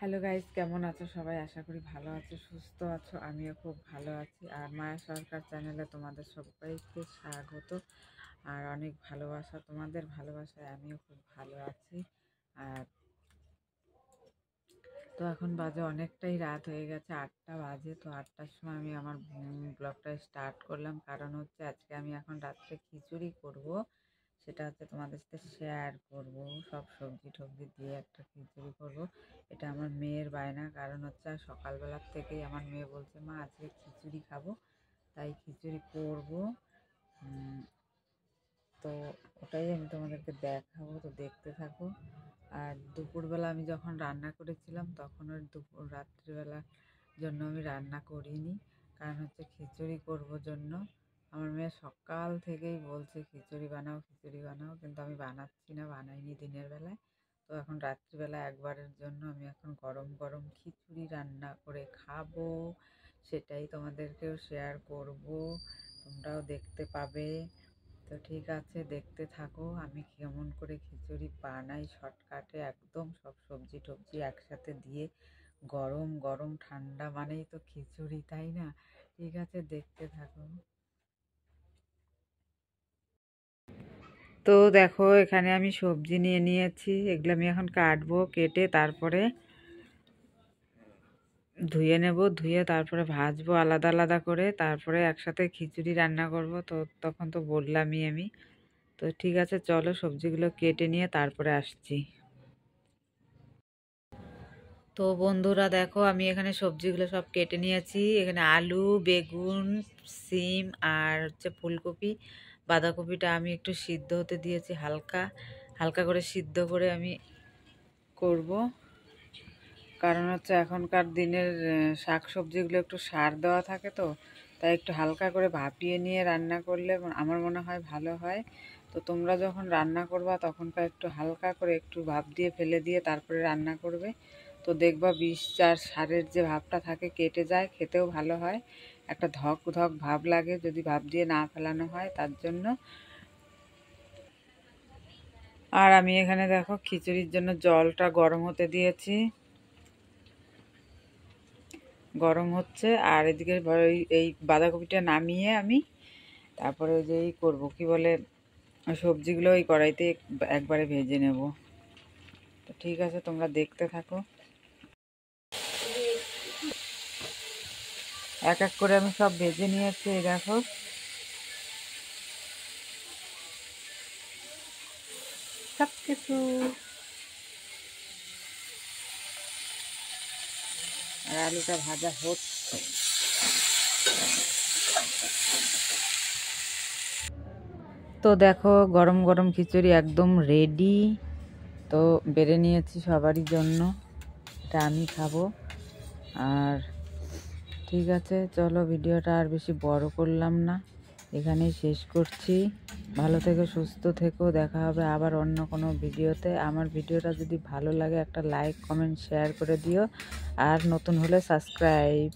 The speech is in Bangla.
হ্যালো গাইস, কেমন আছো সবাই? আশা করি ভালো আছো, সুস্থ আছো। আমিও খুব ভালো আছি। আর মায়া সরকার চ্যানেলে তোমাদের সবাইকে স্বাগত আর অনেক ভালোবাসা। তোমাদের ভালোবাসায় আমিও খুব ভালো আছি। আর তো এখন বাজে অনেকটাই রাত হয়ে গেছে, 8টা বাজে। তো 8টার সময় আমি আমার ব্লগটা স্টার্ট করলাম, কারণ হচ্ছে আজকে আমি এখন রাত্রে খিচুড়ি করব। সেটা হচ্ছে তোমাদের সাথে শেয়ার করব। সব সবজি টবজি দিয়ে একটা খিচুড়ি করব। এটা আমার মেয়ের বায়না, কারণ হচ্ছে সকালবেলার থেকেই আমার মেয়ে বলছে, মা আজকে খিচুড়ি খাবো, তাই খিচুড়ি করব। তো ওটাই আমি তোমাদেরকে দেখাবো, তো দেখতে থাকো। আর দুপুরবেলা আমি যখন রান্না করেছিলাম তখন ওর রাত্রিবেলার জন্য আমি রান্না করিনি, কারণ হচ্ছে খিচুড়ি করব জন্য। আমার মেয়ে সকাল থেকেই বলছে খিচুড়ি বানাও, খিচুড়ি বানাও, কিন্তু আমি বানাচ্ছি না, বানাইনি দিনের বেলায়। তো এখন রাত্রিবেলা একবারের জন্য আমি এখন গরম গরম খিচুড়ি রান্না করে খাবো। সেটাই তোমাদেরকেও শেয়ার করব, তোমরাও দেখতে পাবে। তো ঠিক আছে, দেখতে থাকো আমি কেমন করে খিচুড়ি বানাই শর্টকাটে একদম, সব সবজি টবজি একসাথে দিয়ে। গরম গরম ঠান্ডা মানেই তো খিচুড়ি, তাই না? ঠিক আছে, দেখতে থাকো। তো দেখো, এখানে আমি সবজি নিয়ে নিয়েছি, এগুলো আমি এখন কাটবো, কেটে তারপরে ধুয়ে নেব, ধুয়ে তারপরে ভাজবো আলাদা আলাদা করে, তারপরে একসাথে খিচুড়ি রান্না করব। তো তখন তো বললামই আমি। তো ঠিক আছে, চলো সবজিগুলো কেটে নিয়ে তারপরে আসছি। তো বন্ধুরা দেখো, আমি এখানে সবজিগুলো সব কেটে নিয়েছি। এখানে আলু, বেগুন, সিম আর হচ্ছে ফুলকপি, বাঁধাকপিটা আমি একটু সিদ্ধ হতে দিয়েছি, হালকা হালকা করে সিদ্ধ করে আমি করব। কারণ হচ্ছে এখনকার দিনের শাক সবজিগুলো একটু সার দেওয়া থাকে, তো তাই একটু হালকা করে ভাপিয়ে নিয়ে রান্না করলে আমার মনে হয় ভালো হয়। তো তোমরা যখন রান্না করবা তখনকার একটু হালকা করে একটু ভাপ দিয়ে ফেলে দিয়ে তারপরে রান্না করবে। তো দেখবা বিষ আর সারের যে ভাবটা থাকে কেটে যায়, খেতেও ভালো হয়। একটা ধক ধক ভাব লাগে যদি ভাপ দিয়ে না ফেলানো হয়, তার জন্য। আর আমি এখানে দেখো খিচুড়ির জন্য জলটা গরম হতে দিয়েছি, গরম হচ্ছে। আর এদিকে এই বাঁধাকপিটা নামিয়ে আমি তারপরে ওই যে করবো কি বলে, সবজিগুলো ওই কড়াইতে একবারে ভেজে নেব। তো ঠিক আছে, তোমরা দেখতে থাকো। এক এক করে আমি সব ভেজে নিয়েছি, এই দেখো। সব কিছু আর আলুটা ভাজা হচ্ছে। তো দেখো, গরম গরম খিচুড়ি একদম রেডি। তো বেড়ে নিয়েছি সবারই জন্য, এটা আমি খাবো। আর ঠিক আছে, চলো ভিডিওটা আর বেশি বড় করলাম না, এখানেই শেষ করছি। ভালো থেকো, সুস্থ থেকো, দেখা হবে আবার অন্য কোনো ভিডিওতে। আমার ভিডিওটা যদি ভালো লাগে একটা লাইক কমেন্ট শেয়ার করে দিও, আর নতুন হলে সাবস্ক্রাইব।